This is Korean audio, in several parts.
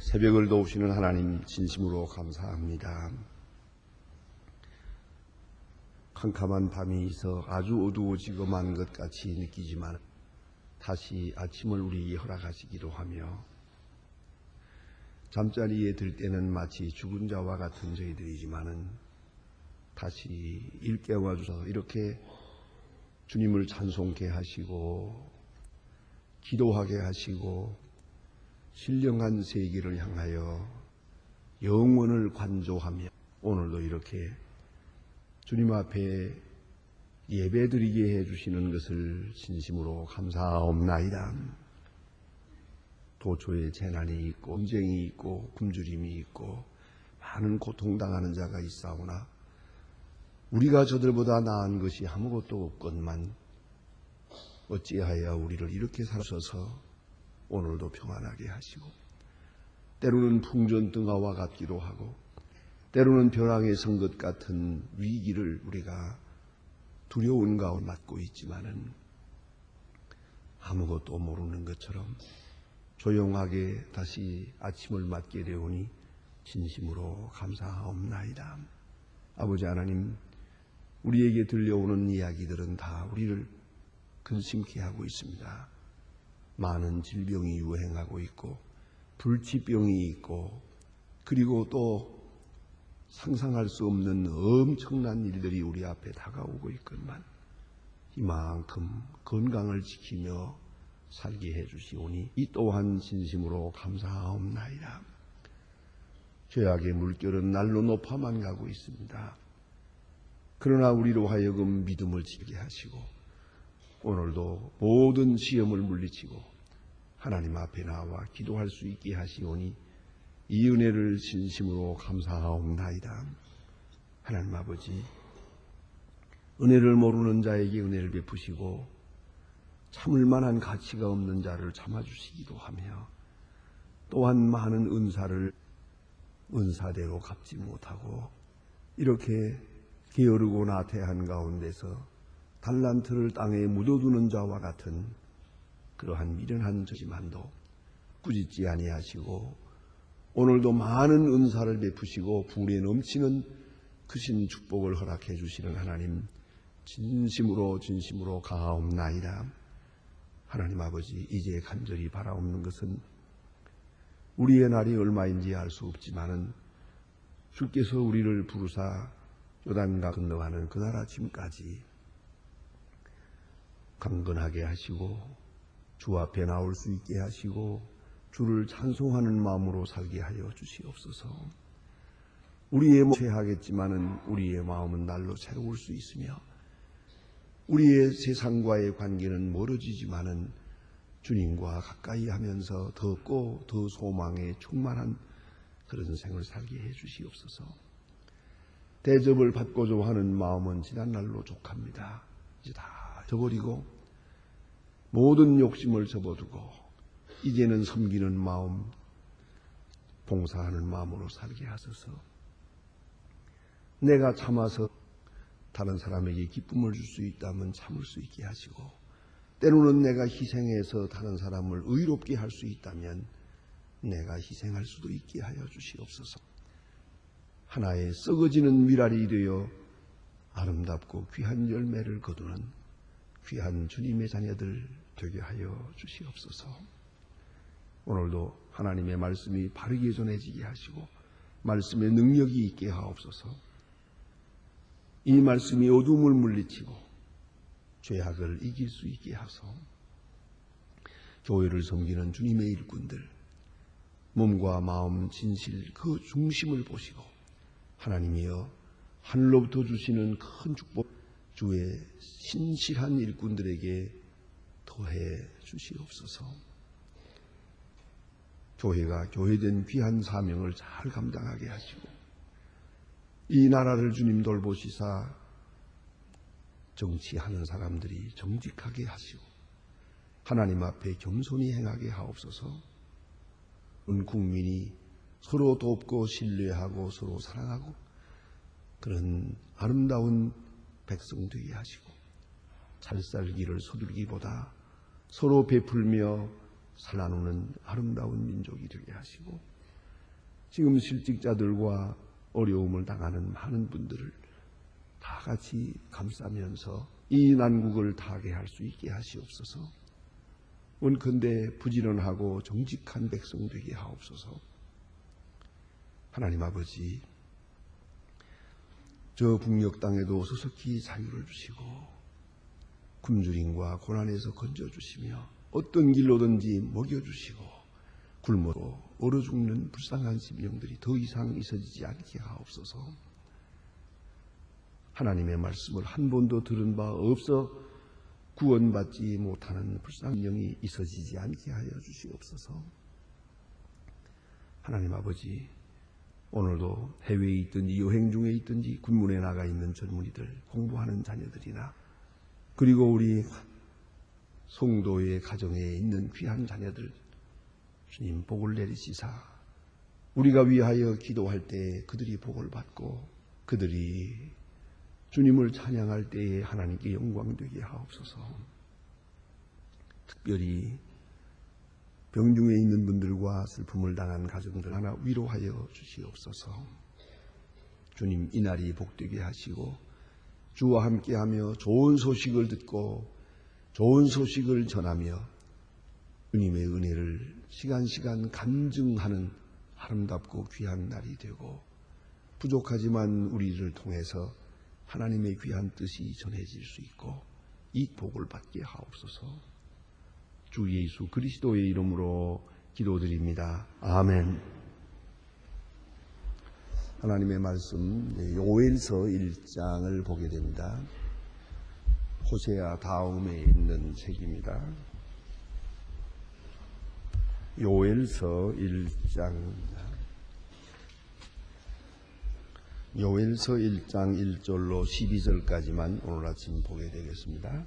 새벽을 도우시는 하나님 진심으로 감사합니다. 캄캄한 밤이 있어 아주 어두워지고만 것 같이 느끼지만 다시 아침을 우리에게 허락하시기도 하며 잠자리에 들 때는 마치 죽은 자와 같은 저희들이지만은 다시 일깨워 주셔서 이렇게 주님을 찬송케 하시고 기도하게 하시고 신령한 세계를 향하여 영원을 관조하며 오늘도 이렇게 주님 앞에 예배드리게 해주시는 것을 진심으로 감사하옵나이다. 도처에 재난이 있고 전쟁이 있고 굶주림이 있고 많은 고통당하는 자가 있사오나 우리가 저들보다 나은 것이 아무것도 없건만 어찌하여 우리를 이렇게 살아서서 오늘도 평안하게 하시고 때로는 풍전등화와 같기도 하고 때로는 벼랑에 선 것 같은 위기를 우리가 두려운 가운데 맞고 있지만은 아무것도 모르는 것처럼 조용하게 다시 아침을 맞게 되오니 진심으로 감사하옵나이다. 아버지 하나님, 우리에게 들려오는 이야기들은 다 우리를 근심케 하고 있습니다. 많은 질병이 유행하고 있고 불치병이 있고 그리고 또 상상할 수 없는 엄청난 일들이 우리 앞에 다가오고 있건만 이만큼 건강을 지키며 살게 해주시오니 이 또한 진심으로 감사하옵나이다. 죄악의 물결은 날로 높아만 가고 있습니다. 그러나 우리로 하여금 믿음을 지게 하시고 오늘도 모든 시험을 물리치고 하나님 앞에 나와 기도할 수 있게 하시오니 이 은혜를 진심으로 감사하옵나이다. 하나님 아버지, 은혜를 모르는 자에게 은혜를 베푸시고 참을 만한 가치가 없는 자를 참아주시기도 하며 또한 많은 은사를 은사대로 갚지 못하고 이렇게 게으르고 나태한 가운데서 달란트를 땅에 묻어두는 자와 같은 그러한 미련한 저지만도 꾸짖지 아니하시고 오늘도 많은 은사를 베푸시고 불에 넘치는 크신 축복을 허락해 주시는 하나님 진심으로 가하옵나이다. 하나님 아버지, 이제 간절히 바라옵는 것은 우리의 날이 얼마인지 알 수 없지만은 주께서 우리를 부르사 요단강 건너가는 그날 아침까지 강건하게 하시고 주 앞에 나올 수 있게 하시고 주를 찬송하는 마음으로 살게 하여 주시옵소서. 우리의 몸은 죄하겠지만은 우리의 마음은 날로 새로울 수 있으며 우리의 세상과의 관계는 멀어지지만은 주님과 가까이 하면서 더 소망에 충만한 그런 생을 살게 해 주시옵소서. 대접을 받고자 하는 마음은 지난날로 족합니다. 이제 다 저버리고 모든 욕심을 접어두고 이제는 섬기는 마음, 봉사하는 마음으로 살게 하소서. 내가 참아서 다른 사람에게 기쁨을 줄 수 있다면 참을 수 있게 하시고 때로는 내가 희생해서 다른 사람을 의롭게 할 수 있다면 내가 희생할 수도 있게 하여 주시옵소서. 하나의 썩어지는 미랄이 되어 아름답고 귀한 열매를 거두는 귀한 주님의 자녀들 되게 하여 주시옵소서. 오늘도 하나님의 말씀이 바르게 전해지게 하시고 말씀의 능력이 있게 하옵소서. 이 말씀이 어둠을 물리치고 죄악을 이길 수 있게 하소. 교회를 섬기는 주님의 일꾼들 몸과 마음 진실 그 중심을 보시고 하나님이여 하늘로부터 주시는 큰 축복 주의 신실한 일꾼들에게 더해 주시옵소서. 교회가 교회된 귀한 사명을 잘 감당하게 하시고 이 나라를 주님 돌보시사 정치하는 사람들이 정직하게 하시고 하나님 앞에 겸손히 행하게 하옵소서. 온 국민이 서로 돕고 신뢰하고 서로 사랑하고 그런 아름다운 백성 되게 하시고 잘 살기를 서둘기보다 서로 베풀며 살아누는 아름다운 민족이 되게 하시고 지금 실직자들과 어려움을 당하는 많은 분들을 다 같이 감싸면서 이 난국을 타개할 수 있게 하시옵소서. 원컨대 부지런하고 정직한 백성 되게 하옵소서. 하나님 아버지, 저 북녘 땅에도 소속히 자유를 주시고 굶주림과 고난에서 건져주시며 어떤 길로든지 먹여주시고 굶어 얼어 죽는 불쌍한 심령들이 더 이상 있어지지 않게 하옵소서. 하나님의 말씀을 한 번도 들은 바 없어 구원받지 못하는 불쌍한 영이 있어지지 않게 하여 주시옵소서. 하나님 아버지, 오늘도 해외에 있든지 여행 중에 있든지 군문에 나가 있는 젊은이들, 공부하는 자녀들이나 그리고 우리 성도의 가정에 있는 귀한 자녀들, 주님 복을 내리시사 우리가 위하여 기도할 때 그들이 복을 받고 그들이 주님을 찬양할 때에 하나님께 영광되게 하옵소서. 특별히 병중에 있는 분들과 슬픔을 당한 가정들 하나 위로하여 주시옵소서. 주님 이날이 복되게 하시고 주와 함께하며 좋은 소식을 듣고 좋은 소식을 전하며 주님의 은혜를 시간시간 간증하는 아름답고 귀한 날이 되고 부족하지만 우리를 통해서 하나님의 귀한 뜻이 전해질 수 있고 이 복을 받게 하옵소서. 주 예수 그리스도의 이름으로 기도드립니다. 아멘. 하나님의 말씀 요엘서 1장을 보게 됩니다. 호세아 다음에 있는 책입니다. 요엘서 1장입니다. 요엘서 1장 1절로 12절까지만 오늘 아침 보게 되겠습니다.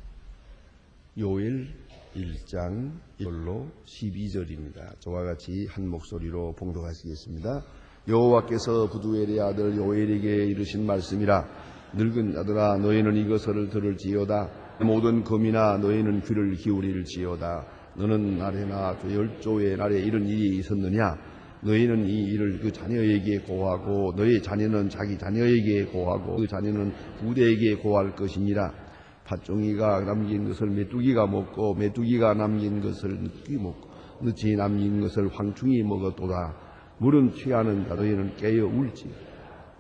요엘 1장 1절로 12절입니다. 저와 같이 한 목소리로 봉독하시겠습니다. 여호와께서 부두엘의 아들 요엘에게 이르신 말씀이라. 늙은 자들아 너희는 이것을 들을지어다. 모든 검이나 너희는 귀를 기울일지어다. 너는 날에나 열조의 날에 이런 일이 있었느냐? 너희는 이 일을 그 자녀에게 고하고 너희 자녀는 자기 자녀에게 고하고 그 자녀는 후대에게 고할 것이니라. 팥종이가 남긴 것을 메뚜기가 먹고 메뚜기가 남긴 것을 늑이 먹고 늑이 남긴 것을 황충이 먹었도다. 물은 취하는 자 너희는 깨어 울지.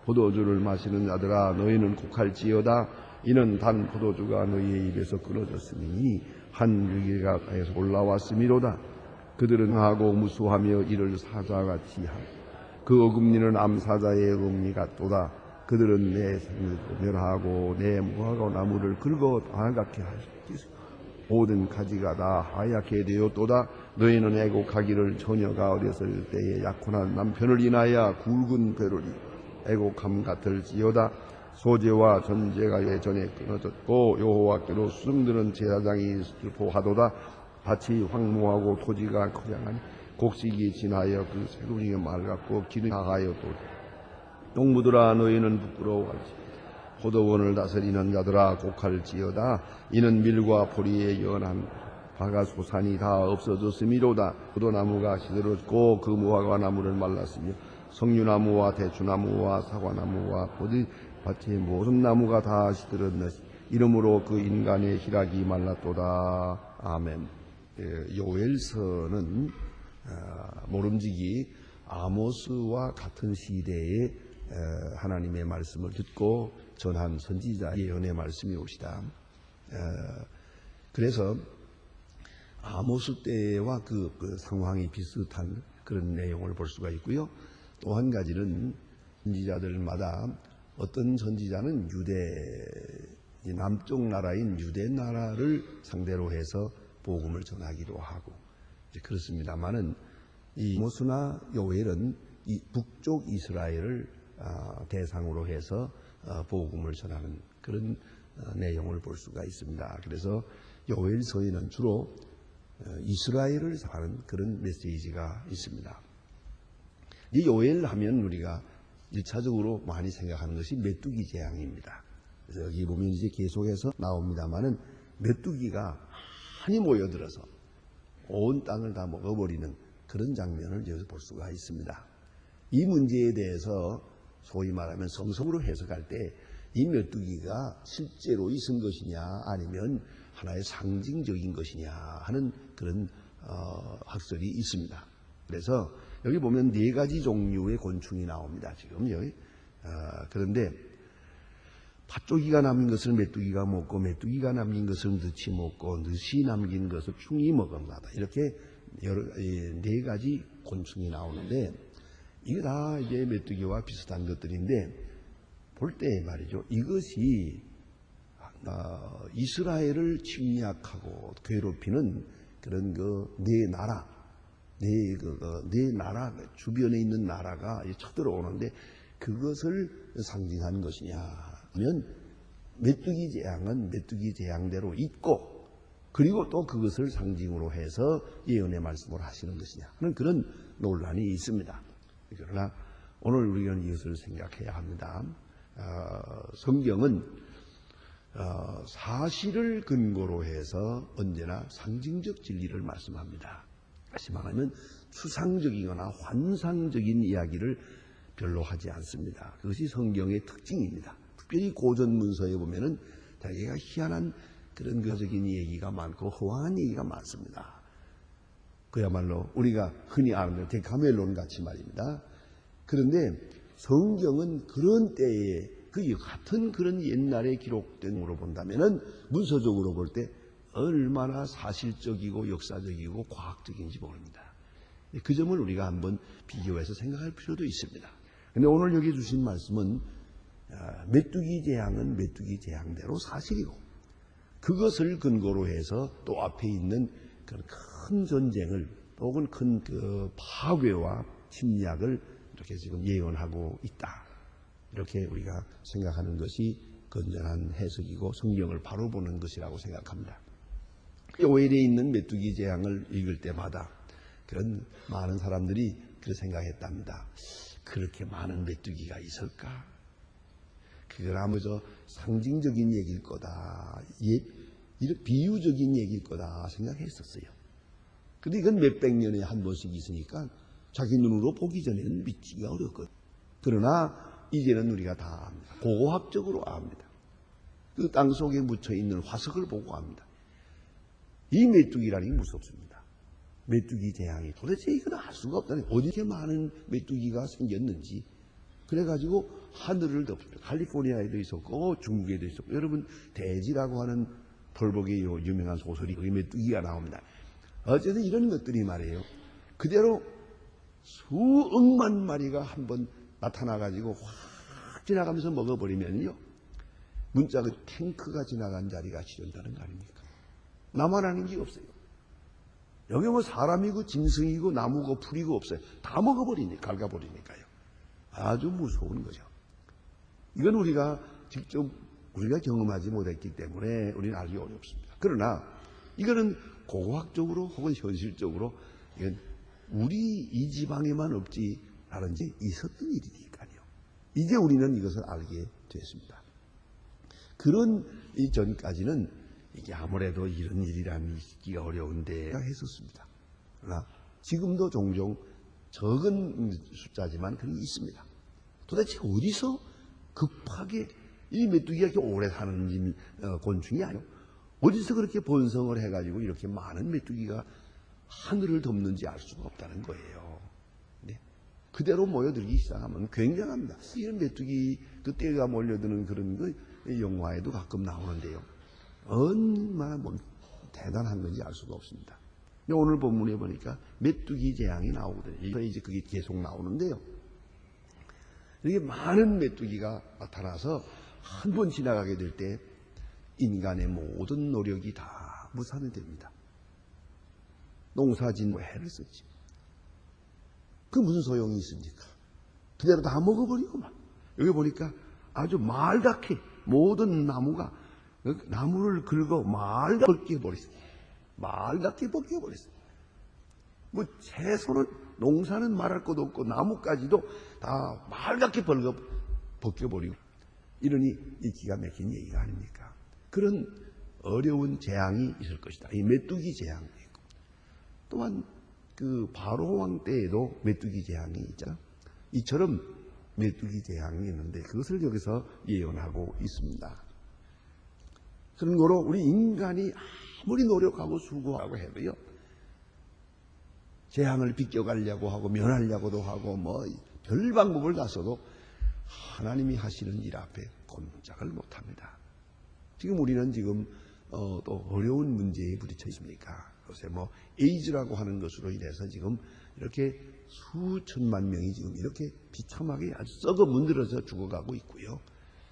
포도주를 마시는 자들아 너희는 곡할지어다. 이는 단 포도주가 너희의 입에서 끊어졌으니 한 유기가 땅에서 올라왔음이로다. 그들은 하고 무수하며 이를 사자같이 하고 그 어금니는 암사자의 어금니 같도다. 그들은 내 생을 멸하고 내 무화과 나무를 긁어 하얗게 하시겠소. 모든 가지가 다 하얗게 되었도다. 너희는 애곡하기를 처녀가 어렸을 때에 약혼한 남편을 인하여 굵은 배를 애곡함 같을지어다. 소재와 전제가 예전에 끊어졌고 여호와께로 수종드는 제사장이 슬퍼하도다. 밭이 황무하고 토지가 커양하니 곡식이 지나여 그 새로운이 맑았고 기름이 다하였도다. 농부들아 너희는 부끄러워할지. 포도원을 다스리는 자들아 곡할지어다. 이는 밀과 보리의 연한 바가소산이 다 없어졌음이로다. 포도나무가 시들었고 그 무화과 나무를 말랐으며 석류나무와 대추나무와 사과나무와 보리밭의 모든 나무가 다 시들었느니 이러므로 그 인간의 희락이 말랐도다. 아멘. 요엘서는 모름지기 아모스와 같은 시대에 하나님의 말씀을 듣고 전한 선지자 예언의 말씀이 옵시다. 그래서 아모스 때와 그 상황이 비슷한 그런 내용을 볼 수가 있고요. 또 한 가지는 선지자들마다 어떤 선지자는 남쪽 나라인 유대 나라를 상대로 해서 복음을 전하기도 하고 그렇습니다만은 이 아모스나 요엘은 이 북쪽 이스라엘을 대상으로 해서 복음을 전하는 그런 내용을 볼 수가 있습니다. 그래서 요엘서에는 주로 이스라엘을 사는 그런 메시지가 있습니다. 이 요엘 하면 우리가 1차적으로 많이 생각하는 것이 메뚜기 재앙입니다. 그래서 여기 보면 이제 계속해서 나옵니다만은 메뚜기가 많이 모여들어서 온 땅을 다 먹어버리는 그런 장면을 여기서 볼 수가 있습니다. 이 문제에 대해서 소위 말하면 성성으로 해석할 때 이 메뚜기가 실제로 있은 것이냐 아니면 하나의 상징적인 것이냐 하는 그런 학설이 있습니다. 그래서 여기 보면 4가지 종류의 곤충이 나옵니다. 지금 여기 그런데 팥조기가 남긴 것을 메뚜기가 먹고 메뚜기가 남긴 것을 늑이 먹고 늑이 남긴 것을 충이 먹었나다. 이렇게 4가지 곤충이 나오는데 이게 다 이제 메뚜기와 비슷한 것들인데 볼 때 말이죠. 이것이 이스라엘을 침략하고 괴롭히는 그런 네 나라 주변에 있는 나라가 쳐들어오는데 그것을 상징하는 것이냐 하면 메뚜기 재앙은 메뚜기 재앙대로 있고 그리고 또 그것을 상징으로 해서 예언의 말씀을 하시는 것이냐 하는 그런 논란이 있습니다. 그러나 오늘 우리는 이것을 생각해야 합니다. 성경은 사실을 근거로 해서 언제나 상징적 진리를 말씀합니다. 다시 말하면 추상적이거나 환상적인 이야기를 별로 하지 않습니다. 그것이 성경의 특징입니다. 특별히 고전 문서에 보면은 자기가 희한한 그런 가적인 얘기가 많고 허황한 얘기가 많습니다. 그야말로 우리가 흔히 아는 데카멜론 같이 말입니다. 그런데 성경은 그런 때에 그 같은 그런 옛날에 기록된 으로 본다면은 문서적으로 볼 때 얼마나 사실적이고 역사적이고 과학적인지 모릅니다. 그 점을 우리가 한번 비교해서 생각할 필요도 있습니다. 그런데 오늘 여기 주신 말씀은 메뚜기 재앙은 메뚜기 재앙대로 사실이고 그것을 근거로 해서 또 앞에 있는 그런 큰 전쟁을 혹은 큰 그 파괴와 침략을 이렇게 지금 예언하고 있다. 이렇게 우리가 생각하는 것이 건전한 해석이고 성경을 바로 보는 것이라고 생각합니다. 오엘에 있는 메뚜기 재앙을 읽을 때마다 그런 많은 사람들이 그렇게 생각했답니다. 그렇게 많은 메뚜기가 있을까? 그건 아무저 상징적인 얘기일 거다. 이런 비유적인 얘기일 거다 생각했었어요. 근데 이건 몇백 년에 한 번씩 있으니까 자기 눈으로 보기 전에는 믿기가 어렵거든요. 그러나 이제는 우리가 다 압니다. 고고학적으로 압니다. 그 땅 속에 묻혀 있는 화석을 보고 압니다. 이 메뚜기라는 게 무섭습니다. 메뚜기 재앙이 도대체 이건 알 수가 없다니 어디 이렇게 많은 메뚜기가 생겼는지 그래가지고 하늘을 덮습니다. 칼리포니아에도 있었고 중국에도 있었고 여러분 대지라고 하는 펄벅의 유명한 소설이 거기 메뚜기가 나옵니다. 어쨌든 이런 것들이 말이에요. 그대로 수억만 마리가 한번 나타나가지고 확 지나가면서 먹어버리면요. 문자가 탱크가 지나간 자리가 치른다는 거 아닙니까? 나만 아는 게 없어요. 여기 뭐 사람이고 짐승이고 나무고 풀이고 없어요. 다 먹어버리니까, 갉아버리니까요. 아주 무서운 거죠. 이건 우리가 직접 우리가 경험하지 못했기 때문에 우리는 알기 어렵습니다. 그러나 이거는 고고학적으로 혹은 현실적으로 이건 우리 이 지방에만 없지 다른지 있었던 일이니까요. 이제 우리는 이것을 알게 됐습니다. 그런 이전까지는 이게 아무래도 이런 일이라는 있기가 어려운데 했었습니다. 그러나 지금도 종종 적은 숫자지만 그게 있습니다. 도대체 어디서 급하게 이 메뚜기가 이렇게 오래 사는 곤충이 아니에요. 어디서 그렇게 번성을 해가지고 이렇게 많은 메뚜기가 하늘을 덮는지 알 수가 없다는 거예요. 네. 그대로 모여들기 시작하면 굉장합니다. 이런 메뚜기 그 떼가 몰려드는 그런 거 영화에도 가끔 나오는데요. 얼마나 대단한 건지 알 수가 없습니다. 오늘 본문에 보니까 메뚜기 재앙이 나오거든요. 이제 그게 계속 나오는데요. 이렇게 많은 메뚜기가 나타나서 한 번 지나가게 될 때 인간의 모든 노력이 다 무산이 됩니다. 농사짓고 해를 썼지. 그 무슨 소용이 있습니까? 그대로 다 먹어버리고 막. 여기 보니까 아주 말갛게 모든 나무가 나무를 긁어 말갛게 벗겨버렸어요. 말갛게 벗겨버렸어요. 뭐 채소는 농사는 말할 것도 없고 나무까지도 다 말갛게 벗겨버리고 이러니 이 기가 막힌 얘기가 아닙니까? 그런 어려운 재앙이 있을 것이다. 이 메뚜기 재앙이 있고 또한 그 바로 왕 때에도 메뚜기 재앙이 있잖아. 이처럼 메뚜기 재앙이 있는데 그것을 여기서 예언하고 있습니다. 그런 거로 우리 인간이 아무리 노력하고 수고하고 해도요, 재앙을 비껴가려고 하고 면하려고도 하고 뭐 별 방법을 다 써도 하나님이 하시는 일 앞에 꼼짝을 못합니다. 지금 우리는 지금 또 어려운 문제에 부딪혀 있습니까? 요새 뭐 에이즈라고 하는 것으로 인해서 지금 이렇게 수천만 명이 지금 이렇게 비참하게 아주 썩어 문드러져 죽어가고 있고요.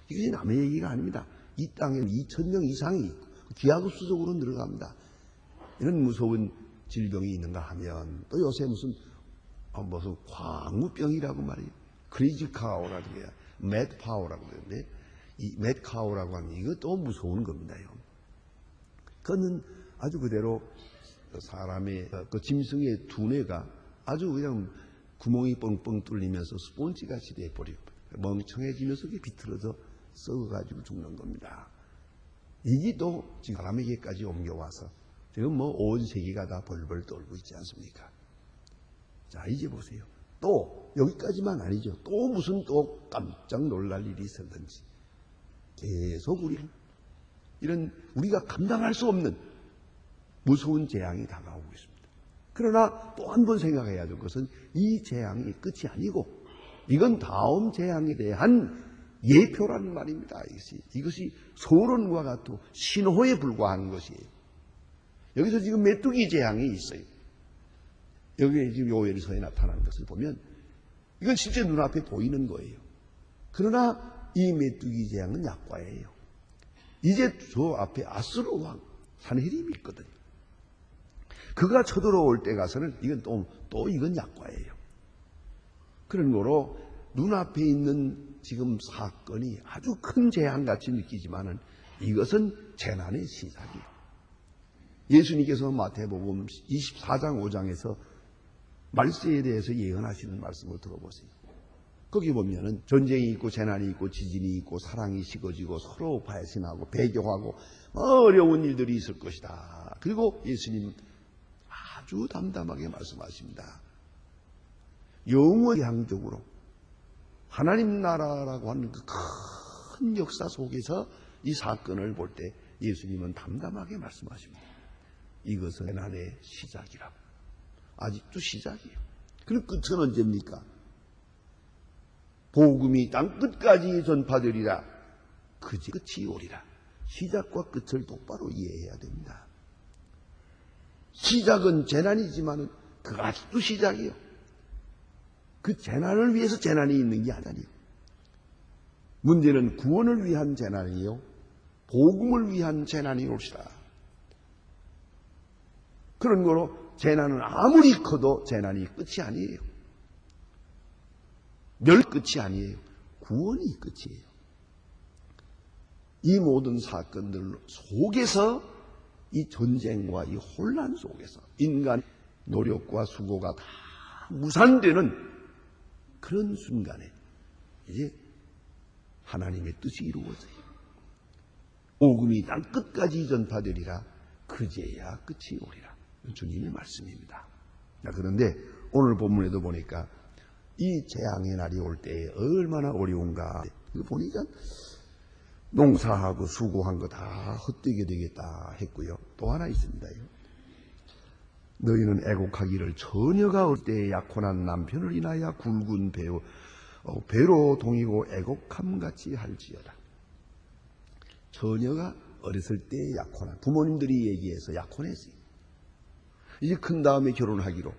이것이 남의 얘기가 아닙니다. 이 땅에 2,000명 이상이 기하급수적으로 늘어갑니다. 이런 무서운 질병이 있는가 하면 또 요새 무슨 광우병이라고 말이에요. 크레이지 카우라고 해요. 매드 파워라고 그러는데 이 매드 카우라고 하면 이거 또 무서운 겁니다요. 그거는 아주 그대로 사람의 그 짐승의 두뇌가 아주 그냥 구멍이 뻥뻥 뚫리면서 스폰지같이 돼버리고 멍청해지면서 비틀어져 썩어가지고 죽는 겁니다. 이게 또 지금 사람에게까지 옮겨와서 지금 뭐 온 세계가 다 벌벌 떨고 있지 않습니까? 자, 이제 보세요. 또 여기까지만 아니죠. 또 무슨 또 깜짝 놀랄 일이 있었는지 계속 이런 우리가 감당할 수 없는 무서운 재앙이 다가오고 있습니다. 그러나 또 한 번 생각해야 될 것은 이 재앙이 끝이 아니고 이건 다음 재앙에 대한 예표라는 말입니다. 이것이 소론과 같은 신호에 불과한 것이에요. 여기서 지금 메뚜기 재앙이 있어요. 여기에 지금 요엘서에 나타나는 것을 보면 이건 실제 눈앞에 보이는 거예요. 그러나 이 메뚜기 재앙은 약과예요. 이제 저 앞에 아스로 왕 산헤립이 있거든요. 그가 쳐들어올 때 가서는 이건 또 이건 약과예요. 그런 거로 눈앞에 있는 지금 사건이 아주 큰 재앙같이 느끼지만은 이것은 재난의 시작이에요. 예수님께서 마태복음 24장 5장에서 말세에 대해서 예언하시는 말씀을 들어보세요. 거기 보면은 전쟁이 있고 재난이 있고 지진이 있고 사랑이 식어지고 서로 배신하고 배교하고 어려운 일들이 있을 것이다. 그리고 예수님 아주 담담하게 말씀하십니다. 영원향적으로 하나님 나라라고 하는 그 큰 역사 속에서 이 사건을 볼 때 예수님은 담담하게 말씀하십니다. 이것은 재난의 시작이라고. 아직도 시작이에요. 그럼 끝은 언제입니까? 복음이 땅 끝까지 전파되리라. 그제 끝이 오리라. 시작과 끝을 똑바로 이해해야 됩니다. 시작은 재난이지만 그가 아직도 시작이에요. 그 재난을 위해서 재난이 있는 게 아니에요. 문제는 구원을 위한 재난이요, 복음을 위한 재난이 올시라. 그런 거로 재난은 아무리 커도 재난이 끝이 아니에요. 끝이 아니에요. 구원이 끝이에요. 이 모든 사건들 속에서 이 전쟁과 이 혼란 속에서 인간 노력과 수고가 다 무산되는 그런 순간에 이제 하나님의 뜻이 이루어져요. 복음이 땅 끝까지 전파되리라. 그제야 끝이 오리라. 주님의 말씀입니다. 그런데 오늘 본문에도 보니까 이 재앙의 날이 올 때 얼마나 어려운가. 이거 보니까 농사하고 수고한 거 다 헛되게 되겠다 했고요. 또 하나 있습니다. 너희는 애곡하기를 처녀가 올 때 약혼한 남편을 인하여 굵은 배로 동이고 애곡함같이 할지어다. 처녀가 어렸을 때 약혼한, 부모님들이 얘기해서 약혼했어요. 이제 큰 다음에 결혼하기로.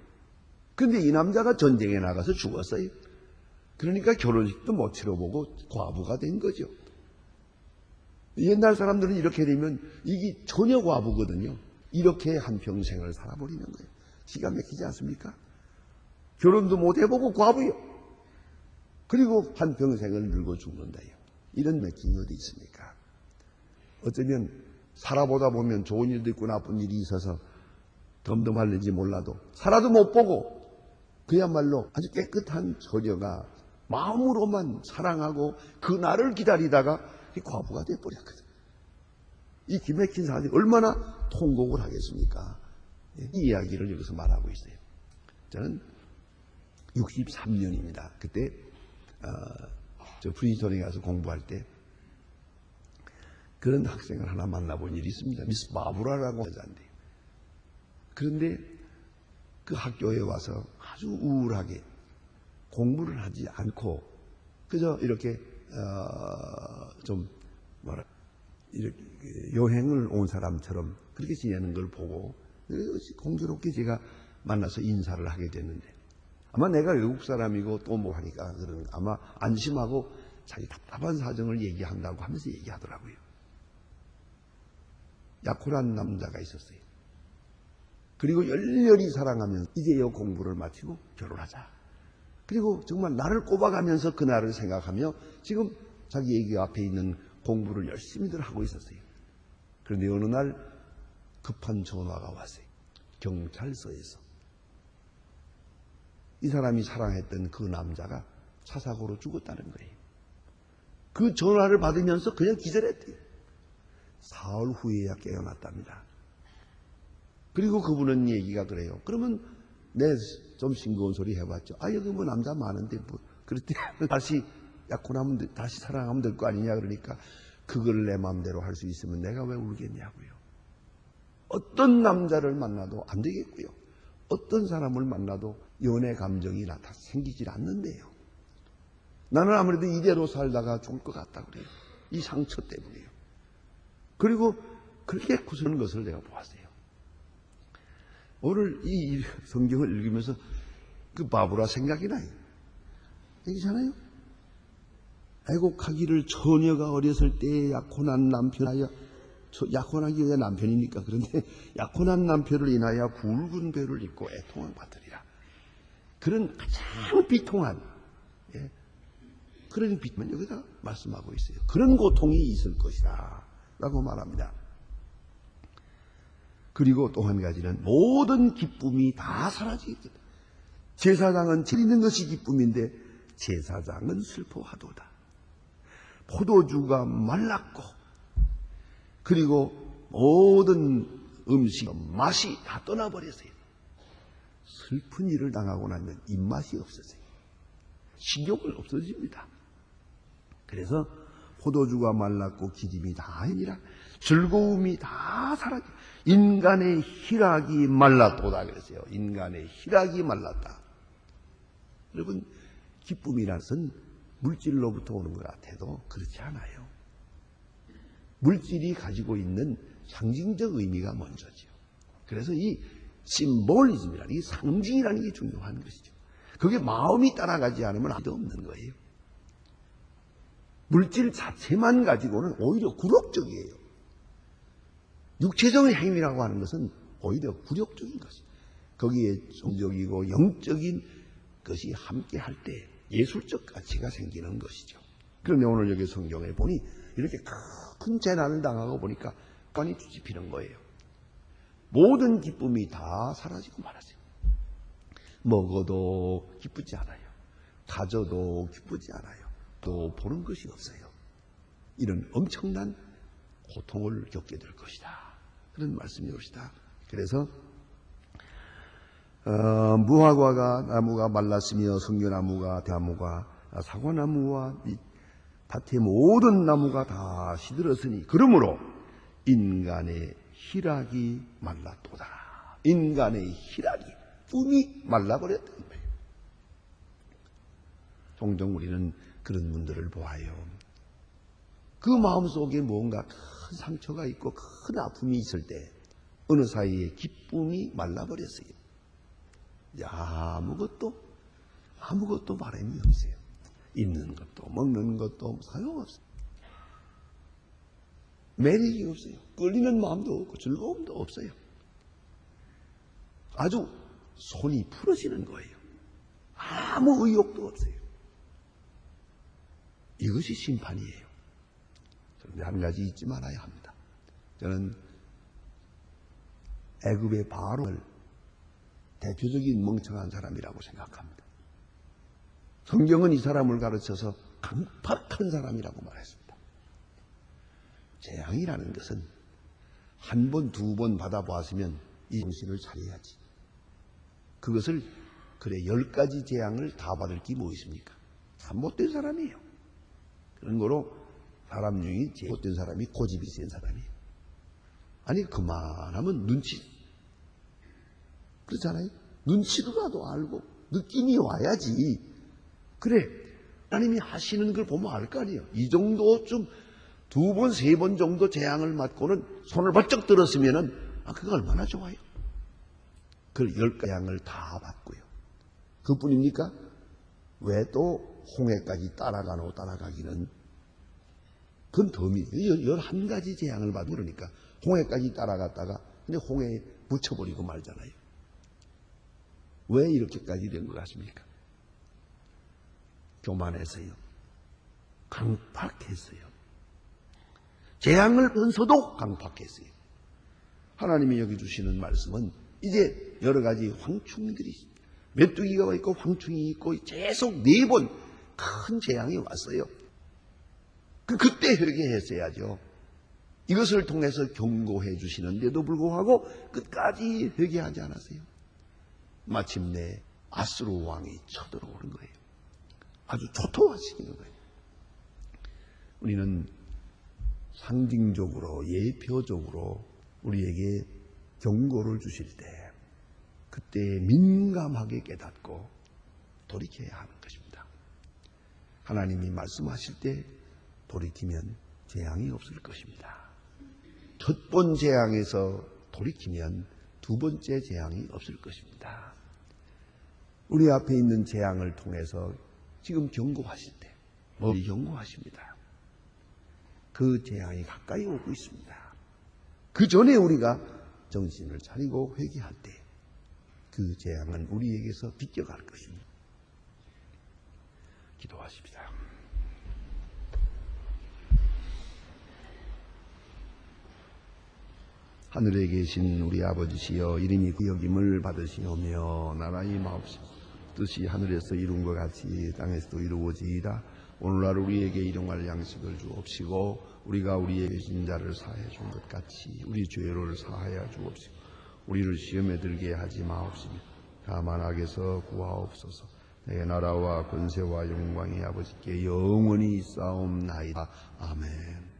근데 이 남자가 전쟁에 나가서 죽었어요. 그러니까 결혼식도 못 치러보고 과부가 된 거죠. 옛날 사람들은 이렇게 되면 이게 처녀 과부거든요. 이렇게 한평생을 살아버리는 거예요. 기가 막히지 않습니까? 결혼도 못 해보고 과부요. 그리고 한평생을 늙어 죽는다요. 이런 맥힘이 어디 있습니까? 어쩌면 살아보다 보면 좋은 일도 있고 나쁜 일이 있어서 덤덤할는지 몰라도 살아도 못 보고 그야말로 아주 깨끗한 처녀가 마음으로만 사랑하고 그 날을 기다리다가 과부가 돼버렸거든. 이 기맥힌 사람이 얼마나 통곡을 하겠습니까? 이 이야기를 여기서 말하고 있어요. 저는 63년입니다. 그때 저 프린스턴에 가서 공부할 때 그런 학생을 하나 만나본 일이 있습니다. 미스 바브라라고 여자인데요. 그런데 그 학교에 와서 아주 우울하게 공부를 하지 않고 그저 이렇게 좀 이렇게 여행을 온 사람처럼 그렇게 지내는 걸 보고 공교롭게 제가 만나서 인사를 하게 됐는데 아마 내가 외국 사람이고 또 뭐 하니까 그런 아마 안심하고 자기 답답한 사정을 얘기한다고 하면서 얘기하더라고요. 약혼한 남자가 있었어요. 그리고 열렬히 사랑하면서 이제야 공부를 마치고 결혼하자. 그리고 정말 나를 꼽아가면서 그날을 생각하며 지금 자기 얘기 앞에 있는 공부를 열심히들 하고 있었어요. 그런데 어느 날 급한 전화가 왔어요. 경찰서에서. 이 사람이 사랑했던 그 남자가 차사고로 죽었다는 거예요. 그 전화를 받으면서 그냥 기절했대요. 사흘 후에야 깨어났답니다. 그리고 그분은 얘기가 그래요. 그러면 내 좀 싱거운 소리 해봤죠. 아, 여기 뭐 남자 많은데 뭐 그랬대. 다시 약혼하면 다시 사랑하면 될 거 아니냐 그러니까 그걸 내 마음대로 할 수 있으면 내가 왜 울겠냐고요. 어떤 남자를 만나도 안 되겠고요. 어떤 사람을 만나도 연애 감정이 생기질 않는데요. 나는 아무래도 이대로 살다가 죽을 것 같다 그래요. 이 상처 때문에요. 그리고 그렇게 구슬는 것을 내가 보았어요. 오늘 이 성경을 읽으면서 그 바브라 생각이 나요. 얘기잖아요. 애곡하기를 처녀가 어렸을 때 약혼한 남편하여 약혼하기 위해 남편이니까 그런데 약혼한 남편을 인하여 굵은 배를 입고 애통을 받으리라. 그런 가장 비통한 그런 비통만 여기다 말씀하고 있어요. 그런 고통이 있을 것이다 라고 말합니다. 그리고 또 한 가지는 모든 기쁨이 다 사라지겠다. 제사장은 드리는 것이 기쁨인데 제사장은 슬퍼하도다. 포도주가 말랐고 그리고 모든 음식 맛이 다 떠나버렸어요. 슬픈 일을 당하고 나면 입맛이 없어져요. 식욕을 없어집니다. 그래서 포도주가 말랐고 기름이 다 아니라 즐거움이 다 사라져. 인간의 희락이 말랐도다 그랬어요. 인간의 희락이 말랐다. 여러분 기쁨이란 것은 물질로부터 오는 것 같아도 그렇지 않아요. 물질이 가지고 있는 상징적 의미가 먼저죠. 그래서 이 심볼리즘이라는 이 상징이라는 게 중요한 것이죠. 그게 마음이 따라가지 않으면 아무도 없는 거예요. 물질 자체만 가지고는 오히려 굴욕적이에요. 육체적인 행위라고 하는 것은 오히려 굴욕적인 것이에요. 거기에 종적이고 영적인 것이 함께 할 때 예술적 가치가 생기는 것이죠. 그런데 오늘 여기 성경에 보니 이렇게 큰 재난을 당하고 보니까 관이 뒤집히는 거예요. 모든 기쁨이 다 사라지고 말았어요. 먹어도 기쁘지 않아요. 가져도 기쁘지 않아요. 또 보는 것이 없어요. 이런 엄청난 고통을 겪게 될 것이다. 그런 말씀이 옵시다. 그래서 무화과 나무가 말랐으며 성교나무가 대나무가 사과나무와 밭의 모든 나무가 다 시들었으니 그러므로 인간의 희락이 말랐도다. 인간의 희락이 꿈이 말라버렸다는 거예요. 종종 우리는 그런 분들을 보아요. 그 마음속에 뭔가 큰 상처가 있고 큰 아픔이 있을 때 어느 사이에 기쁨이 말라버렸어요. 아무것도 바람이 없어요. 입는 것도 먹는 것도 소용없어요. 매력이 없어요. 끌리는 마음도 없고 즐거움도 없어요. 아주 손이 풀어지는 거예요. 아무 의욕도 없어요. 이것이 심판이에요. 그런데 한 가지 잊지 말아야 합니다. 저는 애굽의 바로를 대표적인 멍청한 사람이라고 생각합니다. 성경은 이 사람을 가르쳐서 강팍한 사람이라고 말했습니다. 재앙이라는 것은 한 번, 두 번 받아보았으면 이 정신을 차려야지. 그것을 그래 10가지 재앙을 다 받을 게 뭐 있습니까? 참 못된 사람이에요. 그런 거로 사람 중에 제일 못된 사람이 고집이 센 사람이에요. 아니 그만하면 눈치 그렇잖아요. 눈치로라도 알고 느낌이 와야지. 그래 하나님이 하시는 걸 보면 알 거 아니에요. 이 정도쯤 2번, 3번 정도 재앙을 맞고는 손을 번쩍 들었으면은 그거 얼마나 좋아요. 그 10재앙을 다 받고요. 그뿐입니까? 왜 또 홍해까지 따라가기는 그건 덤이에요. 11가지 재앙을 받고 그러니까 홍해까지 따라갔다가 근데 홍해에 묻혀버리고 말잖아요. 왜 이렇게까지 된 것 같습니까? 교만해서요. 강팍했어요. 재앙을 받으면서도 강팍했어요. 하나님이 여기 주시는 말씀은 이제 여러 가지 황충들이 메뚜기가 있고 황충이 있고 계속 4번 큰 재앙이 왔어요. 그때 회개했어야죠. 이것을 통해서 경고해 주시는데도 불구하고 끝까지 회개하지 않았어요. 마침내 아수르 왕이 쳐들어오는 거예요. 아주 초토화시키는 거예요. 우리는 상징적으로 예표적으로 우리에게 경고를 주실 때 그때 민감하게 깨닫고 돌이켜야 하는 것입니다. 하나님이 말씀하실 때 돌이키면 재앙이 없을 것입니다. 첫 번 재앙에서 돌이키면 2번째 재앙이 없을 것입니다. 우리 앞에 있는 재앙을 통해서 지금 경고하실 때 뭘 경고하십니다. 그 재앙이 가까이 오고 있습니다. 그 전에 우리가 정신을 차리고 회개할 때 그 재앙은 우리에게서 비껴갈 것입니다. 기도하십시다. 하늘에 계신 우리 아버지시여 이름이 여김을 받으시오며 나라의 마옵시며 뜻이 하늘에서 이룬 것 같이 땅에서도 이루어지이다. 오늘날 우리에게 일용할 양식을 주옵시고 우리가 우리에게 진 자를 사하여 준 것 같이 우리 죄를 사하여 주옵시고 우리를 시험에 들게 하지 마옵시며 다만 악에서 구하옵소서. 내 나라와 권세와 영광이 아버지께 영원히 있사옵나이다. 아멘.